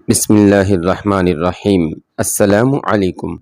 بسم اللہ الرحمن الرحیم۔ السلام علیکم۔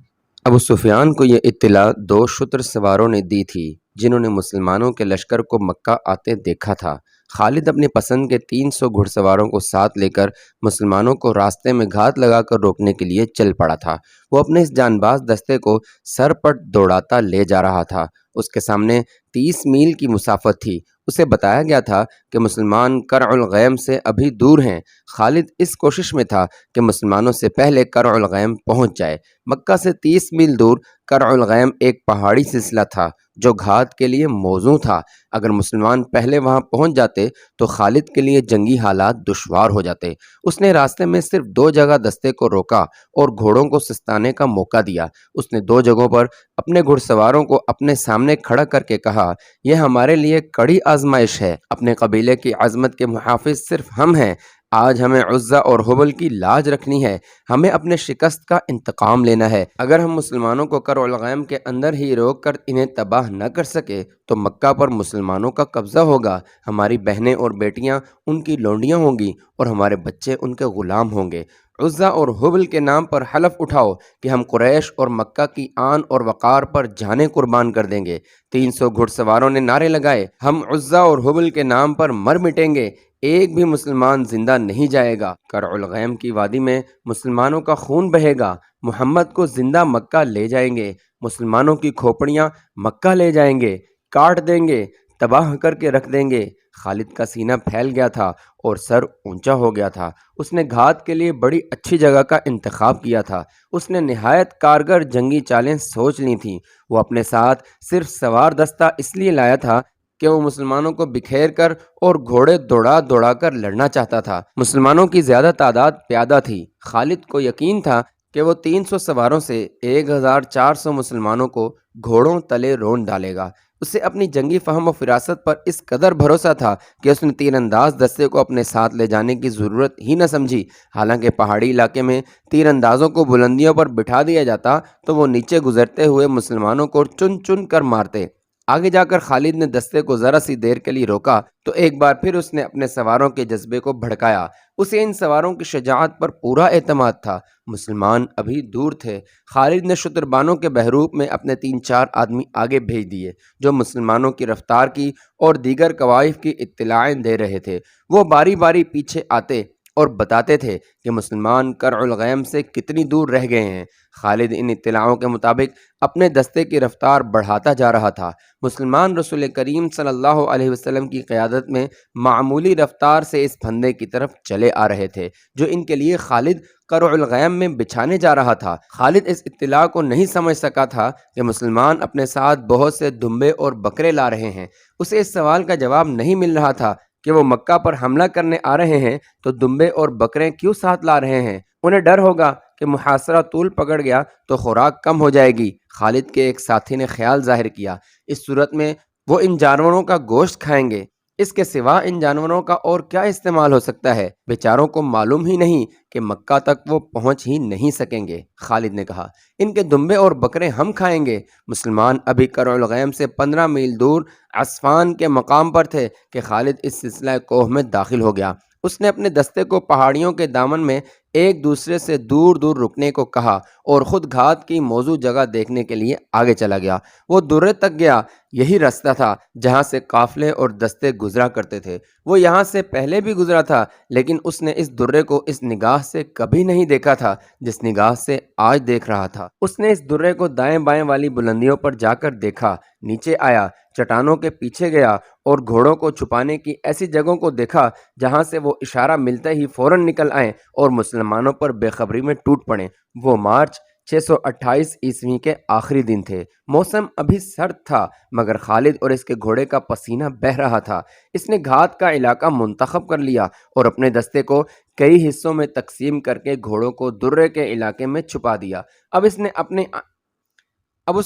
ابو سفیان کو یہ اطلاع 2 شتر سواروں نے دی تھی جنہوں نے مسلمانوں کے لشکر کو مکہ آتے دیکھا تھا۔ خالد اپنی پسند کے 300 گھڑ سواروں کو ساتھ لے کر مسلمانوں کو راستے میں گھات لگا کر روکنے کے لیے چل پڑا تھا۔ وہ اپنے اس جانباز دستے کو سر پٹ دوڑاتا لے جا رہا تھا۔ اس کے سامنے 30 میل کی مسافت تھی۔ اسے بتایا گیا تھا کہ مسلمان کرع الغیم سے ابھی دور ہیں۔ خالد اس کوشش میں تھا کہ مسلمانوں سے پہلے کرع الغیم پہنچ جائے۔ مکہ سے 30 میل دور کرع الغیم ایک پہاڑی سلسلہ تھا جو گھات کے لیے موزوں تھا۔ اگر مسلمان پہلے وہاں پہنچ جاتے تو خالد کے لیے جنگی حالات دشوار ہو جاتے۔ اس نے راستے میں صرف 2 جگہ دستے کو روکا اور گھوڑوں کو سستانے کا موقع دیا۔ اس نے 2 جگہوں پر اپنے گھڑ سواروں کو اپنے سامنے کھڑا کر کے کہا، یہ ہمارے لیے کڑی آزمائش ہے۔ اپنے قبیلے کی عظمت کے محافظ صرف ہم ہیں۔ آج ہمیں عزا اور حبل کی لاج رکھنی ہے۔ ہمیں اپنے شکست کا انتقام لینا ہے۔ اگر ہم مسلمانوں کو کرع الغیم کے اندر ہی روک کر انہیں تباہ نہ کر سکے تو مکہ پر مسلمانوں کا قبضہ ہوگا۔ ہماری بہنیں اور بیٹیاں ان کی لونڈیاں ہوں گی اور ہمارے بچے ان کے غلام ہوں گے۔ عزا اور حبل کے نام پر حلف اٹھاؤ کہ ہم قریش اور مکہ کی آن اور وقار پر جانیں قربان کر دیں گے۔ 300 گھڑ سواروں نے نعرے لگائے، ہم عزا اور حبل کے نام پر مر مٹیں گے، ایک بھی مسلمان زندہ نہیں جائے گا۔ کرع الغیم کی وادی میں مسلمانوں کا خون بہے گا۔ محمد کو زندہ مکہ لے جائیں گے۔ مسلمانوں کی کھوپڑیاں مکہ لے جائیں گے، کاٹ دیں گے، تباہ کر کے رکھ دیں گے۔ خالد کا سینہ پھیل گیا تھا اور سر اونچا ہو گیا تھا۔ اس نے گھات کے لیے بڑی اچھی جگہ کا انتخاب کیا تھا۔ اس نے نہایت کارگر جنگی چالیں سوچ لی تھیں۔ وہ اپنے ساتھ صرف سوار دستہ اس لیے لایا تھا کہ وہ مسلمانوں کو بکھیر کر اور گھوڑے دوڑا دوڑا کر لڑنا چاہتا تھا۔ مسلمانوں کی زیادہ تعداد پیادہ تھی۔ خالد کو یقین تھا کہ وہ 300 سواروں سے 1400 مسلمانوں کو گھوڑوں تلے رون ڈالے گا۔ اسے اپنی جنگی فہم و فراست پر اس قدر بھروسہ تھا کہ اس نے تیر انداز دستے کو اپنے ساتھ لے جانے کی ضرورت ہی نہ سمجھی۔ حالانکہ پہاڑی علاقے میں تیر اندازوں کو بلندیوں پر بٹھا دیا جاتا تو وہ نیچے گزرتے ہوئے مسلمانوں کو چن چن کر مارتے۔ آگے جا کر خالد نے دستے کو ذرا سی دیر کے لیے روکا تو ایک بار پھر اس نے اپنے سواروں کے جذبے کو بھڑکایا۔ اسے ان سواروں کی شجاعت پر پورا اعتماد تھا۔ مسلمان ابھی دور تھے۔ خالد نے شتربانوں کے بحروپ میں اپنے 3-4 آدمی آگے بھیج دیے جو مسلمانوں کی رفتار کی اور دیگر کوائف کی اطلاعیں دے رہے تھے۔ وہ باری باری پیچھے آتے اور بتاتے تھے کہ مسلمان کرع الغیم سے کتنی دور رہ گئے ہیں۔ خالد ان اطلاعوں کے مطابق اپنے دستے کی رفتار بڑھاتا جا رہا تھا۔ مسلمان رسول کریم صلی اللہ علیہ وسلم کی قیادت میں معمولی رفتار سے اس پھندے کی طرف چلے آ رہے تھے جو ان کے لیے خالد کرع الغیم میں بچھانے جا رہا تھا۔ خالد اس اطلاع کو نہیں سمجھ سکا تھا کہ مسلمان اپنے ساتھ بہت سے دمبے اور بکرے لا رہے ہیں۔ اسے اس سوال کا جواب نہیں مل رہا تھا کہ وہ مکہ پر حملہ کرنے آ رہے ہیں تو دمبے اور بکرے کیوں ساتھ لا رہے ہیں؟ انہیں ڈر ہوگا کہ محاصرہ طول پکڑ گیا تو خوراک کم ہو جائے گی۔ خالد کے ایک ساتھی نے خیال ظاہر کیا، اس صورت میں وہ ان جانوروں کا گوشت کھائیں گے۔ اس کے سوا ان جانوروں کا اور کیا استعمال ہو سکتا ہے؟ بیچاروں کو معلوم ہی نہیں کہ مکہ تک وہ پہنچ ہی نہیں سکیں گے۔ خالد نے کہا، ان کے دمبے اور بکرے ہم کھائیں گے۔ مسلمان ابھی کرع الغیم سے 15 میل دور عصفان کے مقام پر تھے کہ خالد اس سلسلہ کوہ میں داخل ہو گیا۔ اس نے اپنے دستے کو پہاڑیوں کے دامن میں ایک دوسرے سے دور دور رکنے کو کہا اور خود گھات کی موزوں جگہ دیکھنے کے لیے آگے چلا گیا۔ وہ درے تک گیا۔ یہی راستہ تھا جہاں سے قافلے اور دستے گزرا کرتے تھے۔ وہ یہاں سے پہلے بھی گزرا تھا لیکن اس نے اس درے کو اس نگاہ سے کبھی نہیں دیکھا تھا جس نگاہ سے آج دیکھ رہا تھا۔ اس نے اس درے کو دائیں بائیں والی بلندیوں پر جا کر دیکھا، نیچے آیا، چٹانوں کے پیچھے گیا اور گھوڑوں کو چھپانے کی ایسی جگہوں کو دیکھا جہاں سے وہ اشارہ ملتے ہی فوراً نکل آئیں اور مسلمانوں پر بے خبری میں ٹوٹ پڑیں۔ وہ مارچ 628 عیسوی کے آخری دن تھے۔ موسم ابھی سرد تھا مگر خالد اور اس کے گھوڑے کا پسینہ بہہ رہا تھا۔ اس نے گھات کا علاقہ منتخب کر لیا اور اپنے دستے کو کئی حصوں میں تقسیم کر کے گھوڑوں کو درے کے علاقے میں چھپا دیا۔ اب اس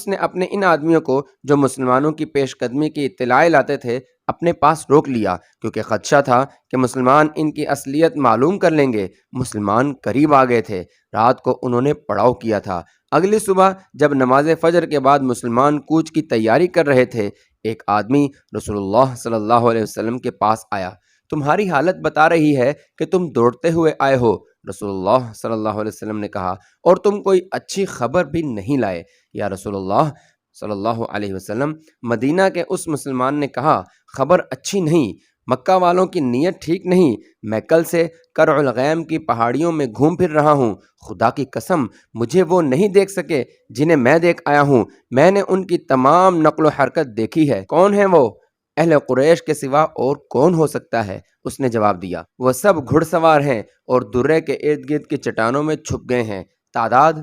نے اپنے ان آدمیوں کو جو مسلمانوں کی پیش قدمی کی اطلاع لاتے تھے اپنے پاس روک لیا کیونکہ خدشہ تھا کہ مسلمان ان کی اصلیت معلوم کر لیں گے۔ مسلمان قریب آ گئے تھے۔ رات کو انہوں نے پڑاؤ کیا تھا۔ اگلی صبح جب نماز فجر کے بعد مسلمان کوچ کی تیاری کر رہے تھے، ایک آدمی رسول اللہ صلی اللہ علیہ وسلم کے پاس آیا۔ تمہاری حالت بتا رہی ہے کہ تم دوڑتے ہوئے آئے ہو۔ رسول اللہ صلی اللہ علیہ وسلم نے کہا اور تم کوئی اچھی خبر بھی نہیں لائے؟ یا رسول اللہ صلی اللہ علیہ وسلم، مدینہ کے اس مسلمان نے کہا، خبر اچھی نہیں، مکہ والوں کی نیت ٹھیک نہیں، میں کل سے کرع الغیم کی پہاڑیوں میں گھوم پھر رہا ہوں، خدا کی قسم مجھے وہ نہیں دیکھ سکے جنہیں میں دیکھ آیا ہوں، میں نے ان کی تمام نقل و حرکت دیکھی ہے۔ کون ہیں وہ؟ اہل قریش کے سوا اور کون ہو سکتا ہے؟ اس نے جواب دیا، وہ سب گھڑ سوار ہیں اور درے کے ارد گرد کی چٹانوں میں چھپ گئے ہیں، تعداد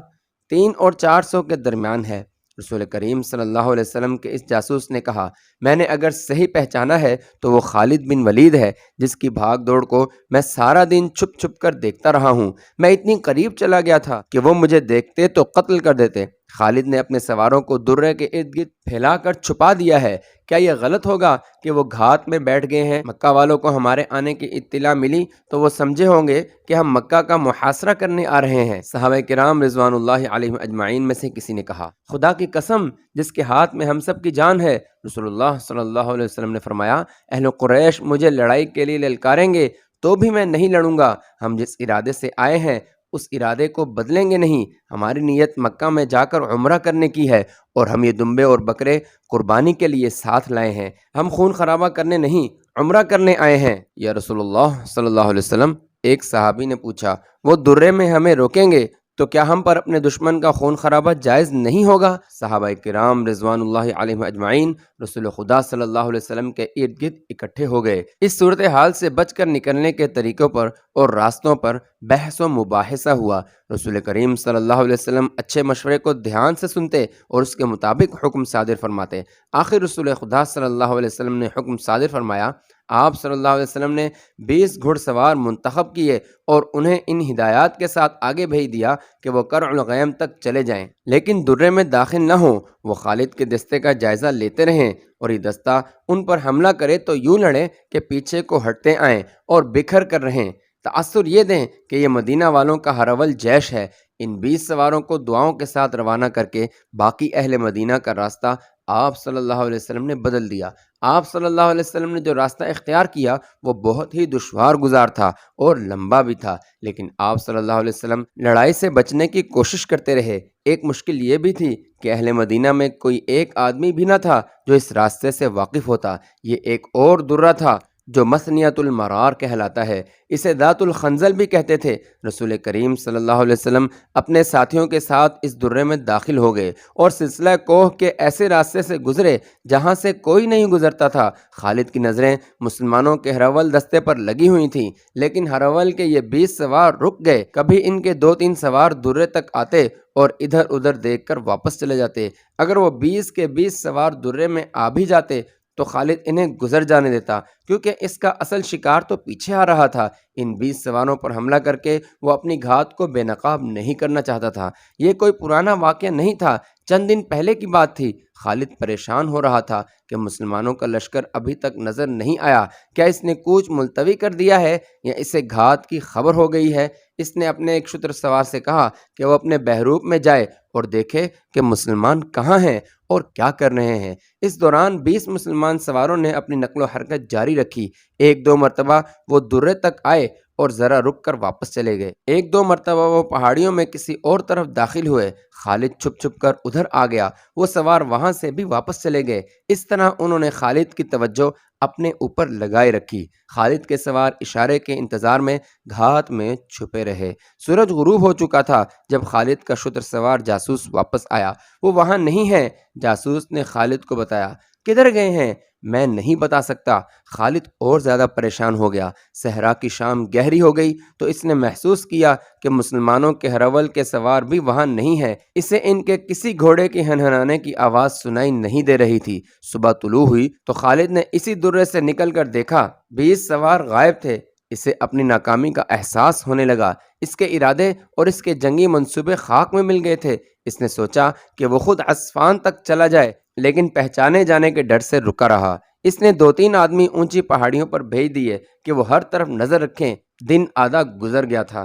300 اور 400 کے درمیان ہے۔ رسول کریم صلی اللہ علیہ وسلم کے اس جاسوس نے کہا، میں نے اگر صحیح پہچانا ہے تو وہ خالد بن ولید ہے، جس کی بھاگ دوڑ کو میں سارا دن چھپ چھپ کر دیکھتا رہا ہوں۔ میں اتنی قریب چلا گیا تھا کہ وہ مجھے دیکھتے تو قتل کر دیتے۔ خالد نے اپنے سواروں کو درے کے ارد گرد پھیلا کر چھپا دیا ہے۔ کیا یہ غلط ہوگا کہ وہ گھات میں بیٹھ گئے ہیں؟ مکہ والوں کو ہمارے آنے کی اطلاع ملی تو وہ سمجھے ہوں گے کہ ہم مکہ کا محاصرہ کرنے آ رہے ہیں۔ صحابہ کرام رضوان اللہ علیہم اجمعین میں سے کسی نے کہا، خدا کی قسم جس کے ہاتھ میں ہم سب کی جان ہے، رسول اللہ صلی اللہ علیہ وسلم نے فرمایا، اہل قریش مجھے لڑائی کے لیے للکاریں گے تو بھی میں نہیں لڑوں گا۔ ہم جس ارادے سے آئے ہیں اس ارادے کو بدلیں گے نہیں۔ ہماری نیت مکہ میں جا کر عمرہ کرنے کی ہے اور ہم یہ دمبے اور بکرے قربانی کے لیے ساتھ لائے ہیں۔ ہم خون خرابہ کرنے نہیں، عمرہ کرنے آئے ہیں۔ یا رسول اللہ صلی اللہ علیہ وسلم، ایک صحابی نے پوچھا، وہ درے میں ہمیں روکیں گے تو کیا ہم پر اپنے دشمن کا خون خرابہ جائز نہیں ہوگا؟ صحابہ کرام رضوان اللہ علیہم اجمعین رسول خدا صلی اللہ علیہ وسلم کے ارد گرد اکٹھے ہو گئے۔ اس صورتحال سے بچ کر نکلنے کے طریقوں پر اور راستوں پر بحث و مباحثہ ہوا۔ رسول کریم صلی اللہ علیہ وسلم اچھے مشورے کو دھیان سے سنتے اور اس کے مطابق حکم صادر فرماتے۔ آخر رسول خدا صلی اللہ علیہ وسلم نے حکم صادر فرمایا۔ آپ صلی اللہ علیہ وسلم نے 20 گھڑ سوار منتخب کیے اور انہیں ان ہدایات کے ساتھ آگے بھیج دیا کہ وہ کرع الغیم تک چلے جائیں، لیکن درے میں داخل نہ ہوں۔ وہ خالد کے دستے کا جائزہ لیتے رہیں اور یہ دستہ ان پر حملہ کرے تو یوں لڑیں کہ پیچھے کو ہٹتے آئیں اور بکھر کر رہیں۔ تأثر یہ دیں کہ یہ مدینہ والوں کا ہرول جیش ہے۔ ان 20 سواروں کو دعاؤں کے ساتھ روانہ کر کے باقی اہل مدینہ کا راستہ آپ صلی اللہ علیہ وسلم نے بدل دیا۔ آپ صلی اللہ علیہ وسلم نے جو راستہ اختیار کیا وہ بہت ہی دشوار گزار تھا اور لمبا بھی تھا، لیکن آپ صلی اللہ علیہ وسلم لڑائی سے بچنے کی کوشش کرتے رہے۔ ایک مشکل یہ بھی تھی کہ اہل مدینہ میں کوئی ایک آدمی بھی نہ تھا جو اس راستے سے واقف ہوتا۔ یہ ایک اور درہ تھا جو مثنیۃ المرار کہلاتا ہے، اسے ذات الخنزل بھی کہتے تھے۔ رسول کریم صلی اللہ علیہ وسلم اپنے ساتھیوں کے ساتھ اس درے میں داخل ہو گئے اور سلسلہ کوہ کے ایسے راستے سے گزرے جہاں سے کوئی نہیں گزرتا تھا۔ خالد کی نظریں مسلمانوں کے ہرول دستے پر لگی ہوئی تھیں، لیکن ہرول کے یہ 20 سوار رک گئے۔ کبھی ان کے 2-3 سوار درے تک آتے اور ادھر ادھر دیکھ کر واپس چلے جاتے۔ اگر وہ 20 کے 20 سوار درے میں آ بھی جاتے تو خالد انہیں گزر جانے دیتا، کیونکہ اس کا اصل شکار تو پیچھے آ رہا تھا۔ ان 20 سواروں پر حملہ کر کے وہ اپنی گھات کو بے نقاب نہیں کرنا چاہتا تھا۔ یہ کوئی پرانا واقعہ نہیں تھا، چند دن پہلے کی بات تھی۔ خالد پریشان ہو رہا تھا کہ مسلمانوں کا لشکر ابھی تک نظر نہیں آیا، کیا اس نے کوچ ملتوی کر دیا ہے یا اسے گھات کی خبر ہو گئی ہے؟ اس نے اپنے ایک شتر سوار سے کہا کہ وہ اپنے بحروب میں جائے اور دیکھے کہ مسلمان کہاں ہیں اور کیا کر رہے ہیں۔ اس دوران 20 مسلمان سواروں نے اپنی نقل و حرکت جاری رکھی۔ 1-2 مرتبہ وہ درے تک آئے اور ذرا رک کر واپس چلے گئے۔ 1-2 مرتبہ وہ پہاڑیوں میں کسی اور طرف داخل ہوئے۔ خالد چھپ چھپ کر ادھر آ گیا، وہ سوار وہاں سے بھی واپس چلے گئے۔ اس طرح انہوں نے خالد کی توجہ اپنے اوپر لگائے رکھی۔ خالد کے سوار اشارے کے انتظار میں گھات میں چھپے رہے۔ سورج غروب ہو چکا تھا جب خالد کا شتر سوار جاسوس واپس آیا۔ وہ وہاں نہیں ہے۔ جاسوس نے خالد کو بتایا، کدھر گئے ہیں؟ میں نہیں بتا سکتا۔ خالد اور زیادہ پریشان ہو گیا۔ صحرا کی شام گہری ہو گئی تو اس نے محسوس کیا کہ مسلمانوں کے ہرول کے سوار بھی وہاں نہیں ہے۔ اسے ان کے کسی گھوڑے کی ہنہنانے کی آواز سنائی نہیں دے رہی تھی۔ صبح طلوع ہوئی تو خالد نے اسی درے سے نکل کر دیکھا 20 سوار غائب تھے۔ اسے اپنی ناکامی کا احساس ہونے لگا۔ اس کے ارادے اور اس کے جنگی منصوبے خاک میں مل گئے تھے۔ اس نے سوچا کہ وہ خود عصفان تک چلا جائے، لیکن پہچانے جانے کے ڈر سے رکا رہا۔ اس نے 2-3 آدمی اونچی پہاڑیوں پر بھیج دیے کہ وہ ہر طرف نظر رکھیں۔ دن آدھا گزر گیا تھا،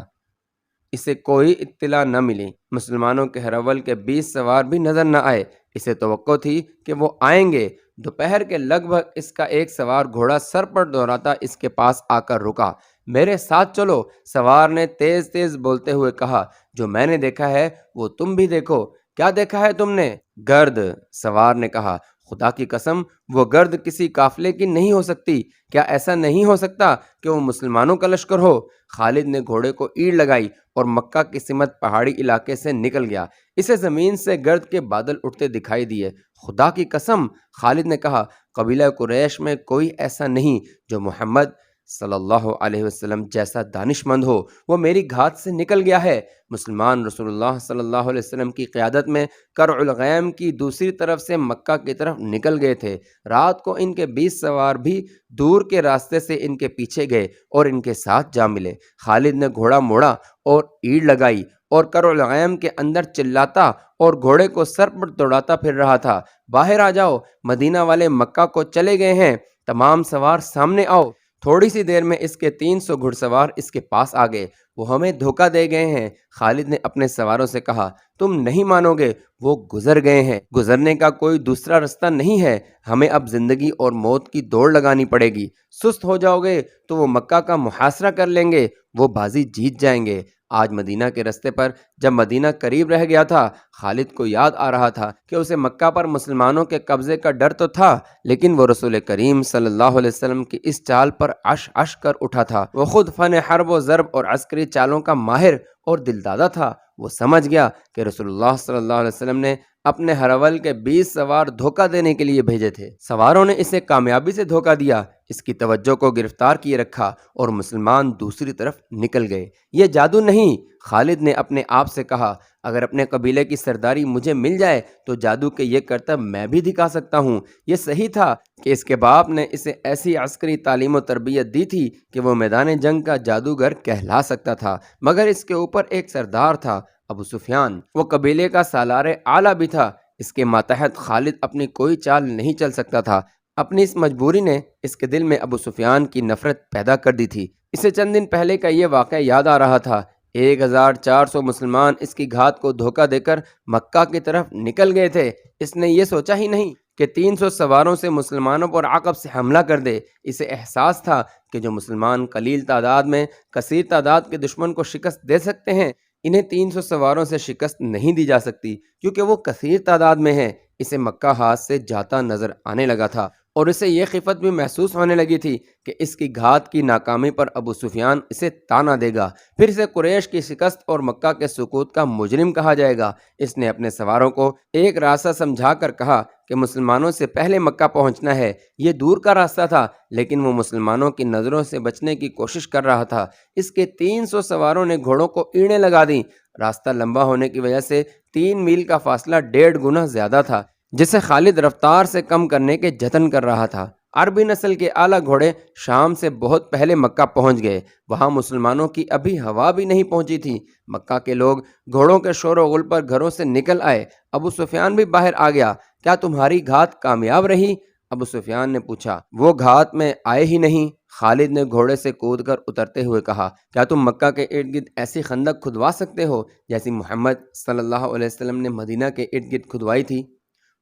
اسے کوئی اطلاع نہ ملی۔ مسلمانوں کے ہرول کے 20 سوار بھی نظر نہ آئے۔ اسے توقع تھی کہ وہ آئیں گے۔ دوپہر کے لگ بھگ اس کا ایک سوار گھوڑا سر پر دوڑاتا اس کے پاس آ کر رکا۔ میرے ساتھ چلو۔ سوار نے تیز تیز بولتے ہوئے کہا، جو میں نے دیکھا ہے وہ تم بھی دیکھو۔ کیا دیکھا ہے تم نے؟ گرد۔ سوار نے کہا، خدا کی قسم وہ گرد کسی قافلے کی نہیں ہو سکتی۔ کیا ایسا نہیں ہو سکتا کہ وہ مسلمانوں کا لشکر ہو؟ خالد نے گھوڑے کو ایڑ لگائی اور مکہ کی سمت پہاڑی علاقے سے نکل گیا۔ اسے زمین سے گرد کے بادل اٹھتے دکھائی دیے۔ خدا کی قسم، خالد نے کہا، قبیلہ قریش میں کوئی ایسا نہیں جو محمد صلی اللہ علیہ وسلم جیسا دانش مند ہو۔ وہ میری گھات سے نکل گیا ہے۔ مسلمان رسول اللہ صلی اللہ علیہ وسلم کی قیادت میں کرع الغیم کی دوسری طرف سے مکہ کی طرف نکل گئے تھے۔ رات کو ان کے 20 سوار بھی دور کے راستے سے ان کے پیچھے گئے اور ان کے ساتھ جا ملے۔ خالد نے گھوڑا موڑا اور ایڑ لگائی اور کرع الغیم کے اندر چلاتا اور گھوڑے کو سر پر دوڑاتا پھر رہا تھا، باہر آ جاؤ، مدینہ والے مکہ کو چلے گئے ہیں، تمام سوار سامنے آؤ۔ تھوڑی سی دیر میں اس کے 300 گھڑ سوار اس کے پاس آ گئے۔ وہ ہمیں دھوکہ دے گئے ہیں۔ خالد نے اپنے سواروں سے کہا، تم نہیں مانو گے، وہ گزر گئے ہیں، گزرنے کا کوئی دوسرا رستہ نہیں ہے۔ ہمیں اب زندگی اور موت کی دوڑ لگانی پڑے گی۔ سست ہو جاؤ گے تو وہ مکہ کا محاصرہ کر لیں گے، وہ بازی جیت جائیں گے۔ آج مدینہ کے رستے پر جب مدینہ قریب رہ گیا تھا، خالد کو یاد آ رہا تھا کہ اسے مکہ پر مسلمانوں کے قبضے کا ڈر تو تھا، لیکن وہ رسول کریم صلی اللہ علیہ وسلم کی اس چال پر عش عش کر اٹھا تھا۔ وہ خود فن حرب و ضرب اور عسکری چالوں کا ماہر اور دلدادہ تھا۔ وہ سمجھ گیا کہ رسول اللہ صلی اللہ علیہ وسلم نے اپنے ہرول کے 20 سوار دھوکہ دینے کے لیے بھیجے تھے۔ سواروں نے اسے کامیابی سے دھوکہ دیا، اس کی توجہ کو گرفتار کیے رکھا اور مسلمان دوسری طرف نکل گئے۔ یہ جادو نہیں، خالد نے اپنے آپ سے کہا، اگر اپنے قبیلے کی سرداری مجھے مل جائے تو جادو کے یہ کرتب میں بھی دکھا سکتا ہوں۔ یہ صحیح تھا کہ اس کے باپ نے اسے ایسی عسکری تعلیم و تربیت دی تھی کہ وہ میدان جنگ کا جادوگر کہلا سکتا تھا، مگر اس کے اوپر ایک سردار تھا، ابو سفیان۔ وہ قبیلے کا سالار اعلیٰ بھی تھا۔ اس کے ماتحت خالد اپنی کوئی چال نہیں چل سکتا تھا۔ اپنی اس مجبوری نے اس کے دل میں ابو سفیان کی نفرت پیدا کر دی تھی۔ اسے چند دن پہلے کا یہ واقعہ یاد آ رہا تھا۔ 1400 مسلمان اس کی گھات کو دھوکہ دے کر مکہ کی طرف نکل گئے تھے۔ اس نے یہ سوچا ہی نہیں کہ 300 سواروں سے مسلمانوں پر عقب سے حملہ کر دے۔ اسے احساس تھا کہ جو مسلمان قلیل تعداد میں کثیر تعداد کے دشمن کو شکست دے سکتے ہیں، انہیں 300 سواروں سے شکست نہیں دی جا سکتی، کیونکہ وہ کثیر تعداد میں ہیں۔ اسے مکہ ہاتھ سے جاتا نظر آنے لگا تھا اور اسے یہ خفت بھی محسوس ہونے لگی تھی کہ اس کی گھات کی ناکامی پر ابو سفیان اسے طعنہ دے گا، پھر اسے قریش کی شکست اور مکہ کے سقوط کا مجرم کہا جائے گا۔ اس نے اپنے سواروں کو ایک راستہ سمجھا کر کہا کہ مسلمانوں سے پہلے مکہ پہنچنا ہے۔ یہ دور کا راستہ تھا، لیکن وہ مسلمانوں کی نظروں سے بچنے کی کوشش کر رہا تھا۔ اس کے 300 سواروں نے گھوڑوں کو ایڑیں لگا دیں۔ راستہ لمبا ہونے کی وجہ سے 3 میل کا فاصلہ 1.5 گنا زیادہ تھا، جسے خالد رفتار سے کم کرنے کے جتن کر رہا تھا۔ عربی نسل کے اعلیٰ گھوڑے شام سے بہت پہلے مکہ پہنچ گئے۔ وہاں مسلمانوں کی ابھی ہوا بھی نہیں پہنچی تھی۔ مکہ کے لوگ گھوڑوں کے شور و غل پر گھروں سے نکل آئے۔ ابو سفیان بھی باہر آ گیا۔ کیا تمہاری گھات کامیاب رہی؟ ابو سفیان نے پوچھا۔ وہ گھات میں آئے ہی نہیں، خالد نے گھوڑے سے کود کر اترتے ہوئے کہا۔ کیا تم مکہ کے ارد گرد ایسی خندق کھدوا سکتے ہو جیسی محمد صلی اللہ علیہ وسلم نے مدینہ کے ارد گرد کھدوائی تھی؟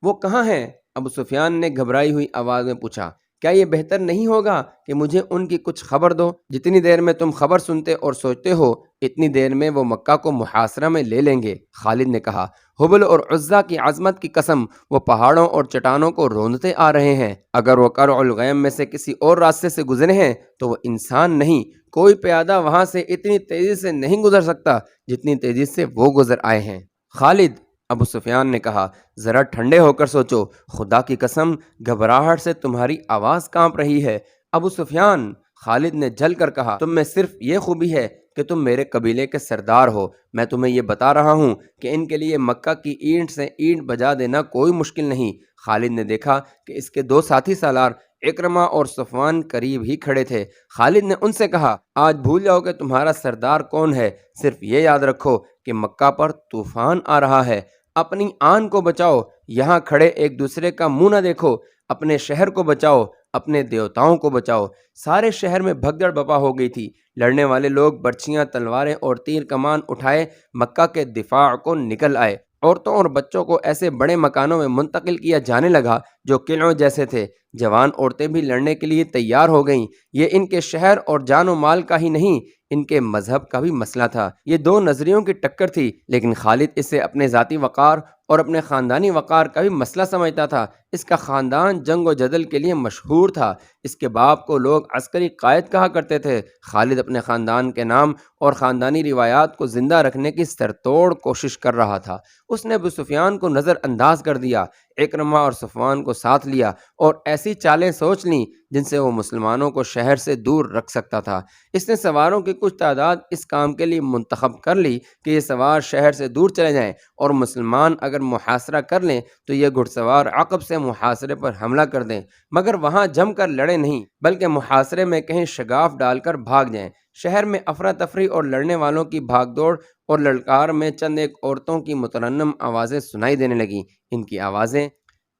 وہ کہاں ہیں؟ ابو سفیان نے گھبرائی ہوئی آواز میں پوچھا۔ کیا یہ بہتر نہیں ہوگا کہ مجھے ان کی کچھ خبر دو؟ جتنی دیر میں تم خبر سنتے اور سوچتے ہو، اتنی دیر میں وہ مکہ کو محاصرہ میں لے لیں گے، خالد نے کہا۔ حبل اور عزا کی عظمت کی قسم، وہ پہاڑوں اور چٹانوں کو روندتے آ رہے ہیں۔ اگر وہ کرع الغیم میں سے کسی اور راستے سے گزرے ہیں تو وہ انسان نہیں، کوئی پیادہ وہاں سے اتنی تیزی سے نہیں گزر سکتا جتنی تیزی سے وہ گزر آئے ہیں۔ خالد، ابو سفیان نے کہا، ذرا ٹھنڈے ہو کر سوچو، خدا کی قسم گھبراہٹ سے تمہاری آواز کانپ رہی ہے۔ ابو سفیان، خالد نے جل کر کہا، تم میں صرف یہ خوبی ہے کہ تم میرے قبیلے کے سردار ہو۔ میں تمہیں یہ بتا رہا ہوں کہ ان کے لیے مکہ کی اینٹ سے اینٹ بجا دینا کوئی مشکل نہیں۔ خالد نے دیکھا کہ اس کے 2 ساتھی سالار اکرمہ اور صفوان قریب ہی کھڑے تھے۔ خالد نے ان سے کہا، آج بھول جاؤ کہ تمہارا سردار کون ہے، صرف یہ یاد رکھو کہ مکہ پر طوفان آ رہا ہے۔ اپنی آن کو بچاؤ، یہاں کھڑے ایک دوسرے کا منہ نہ دیکھو۔ اپنے شہر کو بچاؤ، اپنے دیوتاؤں کو بچاؤ۔ سارے شہر میں بھگدڑ بپا ہو گئی تھی۔ لڑنے والے لوگ برچیاں، تلواریں اور تیر کمان اٹھائے مکہ کے دفاع کو نکل آئے۔ عورتوں اور بچوں کو ایسے بڑے مکانوں میں منتقل کیا جانے لگا جو قلعوں جیسے تھے۔ جوان عورتیں بھی لڑنے کے لیے تیار ہو گئیں۔ یہ ان کے شہر اور جان و مال کا ہی نہیں، ان کے مذہب کا بھی مسئلہ تھا۔ یہ دو نظریوں کی ٹکر تھی، لیکن خالد اسے اپنے ذاتی وقار اور اپنے خاندانی وقار کا بھی مسئلہ سمجھتا تھا۔ اس کا خاندان جنگ و جدل کے لیے مشہور تھا۔ اس کے باپ کو لوگ عسکری قائد کہا کرتے تھے۔ خالد اپنے خاندان کے نام اور خاندانی روایات کو زندہ رکھنے کی سرتوڑ کوشش کر رہا تھا۔ اس نے ابو سفیان کو نظر انداز کر دیا، اکرمہ اور صفوان کو ساتھ لیا اور ایسی چالیں سوچ لیں جن سے وہ مسلمانوں کو شہر سے دور رکھ سکتا تھا۔ اس نے سواروں کی کچھ تعداد اس کام کے لیے منتخب کر لی کہ یہ سوار شہر سے دور چلے جائیں، اور مسلمان اگر محاصرہ کر لیں تو یہ گھڑ سوار عقب سے محاصرے پر حملہ کر دیں، مگر وہاں جم کر لڑے نہیں بلکہ محاصرے میں کہیں شگاف ڈال کر بھاگ جائیں۔ شہر میں افراتفری اور لڑنے والوں کی بھاگ دوڑ اور للکار میں چند ایک عورتوں کی مترنم آوازیں سنائی دینے لگیں۔ ان کی آوازیں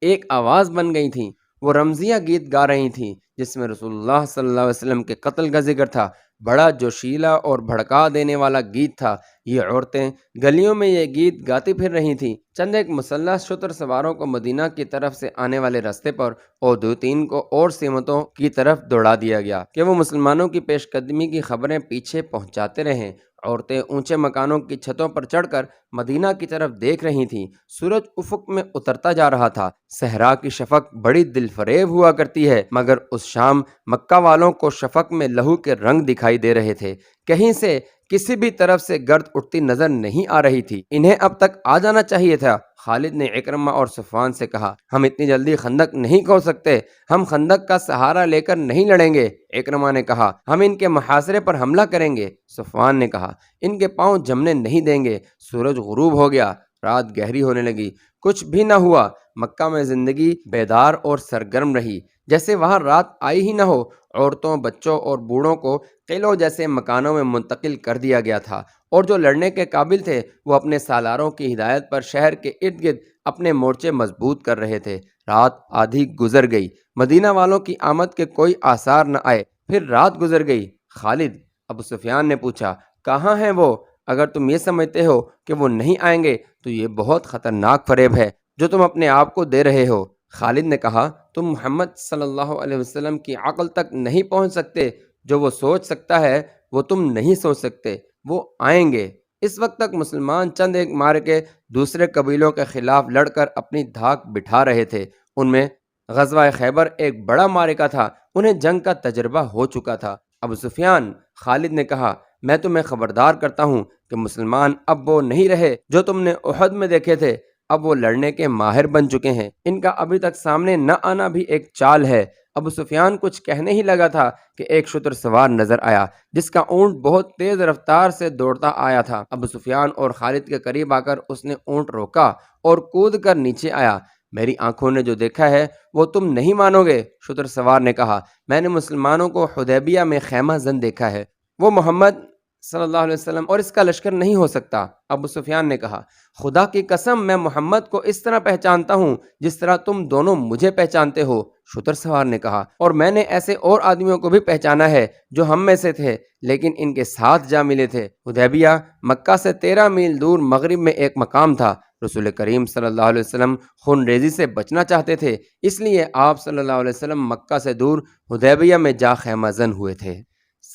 ایک آواز بن گئی تھیں۔ وہ رمزیہ گیت گا رہی تھیں جس میں رسول اللہ صلی اللہ علیہ وسلم کے قتل کا ذکر تھا۔ بڑا جوشیلا اور بھڑکا دینے والا گیت تھا۔ یہ عورتیں گلیوں میں یہ گیت گاتی پھر رہی تھیں۔ چند ایک مسلح شتر سواروں کو مدینہ کی طرف سے آنے والے راستے پر اور دو تین کو اور سمتوں کی طرف دوڑا دیا گیا کہ وہ مسلمانوں کی پیش قدمی کی خبریں پیچھے پہنچاتے رہیں۔ عورتیں اونچے مکانوں کی چھتوں پر چڑھ کر مدینہ کی طرف دیکھ رہی تھیں۔ سورج افق میں اترتا جا رہا تھا۔ صحرا کی شفق بڑی دل فریب ہوا کرتی ہے، مگر اس شام مکہ والوں کو شفق میں لہو کے رنگ دکھائی دے رہے تھے۔ کہیں سے کسی بھی طرف سے گرد اٹھتی نظر نہیں آ رہی تھی۔ انہیں اب تک آ جانا چاہیے تھا۔ خالد نے اکرمہ اور صفوان سے کہا، ہم اتنی جلدی خندق نہیں کھود سکتے، ہم خندق کا سہارا لے کر نہیں لڑیں گے۔ اکرمہ نے کہا، ہم ان کے محاصرے پر حملہ کریں گے۔ صفوان نے کہا، ان کے پاؤں جمنے نہیں دیں گے۔ سورج غروب ہو گیا، رات گہری ہونے لگی، کچھ بھی نہ ہوا۔ مکہ میں زندگی بیدار اور سرگرم رہی، جیسے وہاں رات آئی ہی نہ ہو۔ عورتوں، بچوں اور بوڑھوں کو قلعوں جیسے مکانوں میں منتقل کر دیا گیا تھا، اور جو لڑنے کے قابل تھے وہ اپنے سالاروں کی ہدایت پر شہر کے ارد گرد اپنے مورچے مضبوط کر رہے تھے۔ رات آدھی گزر گئی، مدینہ والوں کی آمد کے کوئی آثار نہ آئے۔ پھر رات گزر گئی۔ خالد، ابو سفیان نے پوچھا، کہاں ہیں وہ؟ اگر تم یہ سمجھتے ہو کہ وہ نہیں آئیں گے تو یہ بہت خطرناک فریب ہے جو تم اپنے آپ کو دے رہے ہو۔ خالد نے کہا، تم محمد صلی اللہ علیہ وسلم کی عقل تک نہیں پہنچ سکتے۔ جو وہ سوچ سکتا ہے وہ تم نہیں سوچ سکتے۔ وہ آئیں گے۔ اس وقت تک مسلمان چند ایک معرکے دوسرے قبیلوں کے خلاف لڑ کر اپنی دھاک بٹھا رہے تھے۔ ان میں غزوہ خیبر ایک بڑا معرکہ تھا۔ انہیں جنگ کا تجربہ ہو چکا تھا۔ ابو سفیان، خالد نے کہا، میں تمہیں خبردار کرتا ہوں کہ مسلمان اب وہ نہیں رہے جو تم نے احد میں دیکھے تھے۔ اب وہ لڑنے کے ماہر بن چکے ہیں۔ ان کا ابھی تک سامنے نہ آنا بھی ایک چال ہے۔ ابو سفیان کچھ کہنے ہی لگا تھا کہ ایک شتر سوار نظر آیا جس کا اونٹ بہت تیز رفتار سے دوڑتا آیا تھا۔ ابو سفیان اور خالد کے قریب آ کر اس نے اونٹ روکا اور کود کر نیچے آیا۔ میری آنکھوں نے جو دیکھا ہے وہ تم نہیں مانو گے، شتر سوار نے کہا۔ میں نے مسلمانوں کو حدیبیہ میں خیمہ زن دیکھا ہے۔ وہ محمد صلی اللہ علیہ وسلم اور اس کا لشکر نہیں ہو سکتا۔ ابو سفیان نے کہا، خدا کی قسم میں محمد کو اس طرح پہچانتا ہوں جس طرح تم دونوں مجھے پہچانتے ہو۔ شتر سوار نے کہا، اور میں نے ایسے اور آدمیوں کو بھی پہچانا ہے جو ہم میں سے تھے لیکن ان کے ساتھ جا ملے تھے۔ حدیبیہ مکہ سے 13 میل دور مغرب میں ایک مقام تھا۔ رسول کریم صلی اللہ علیہ وسلم خون ریزی سے بچنا چاہتے تھے، اس لیے آپ صلی اللہ علیہ وسلم مکہ سے دور حدیبیہ میں جا خیمہ زن ہوئے تھے۔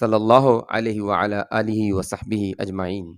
صلی اللہ علیہ وعلی آلہ وصحبہ اجمعین۔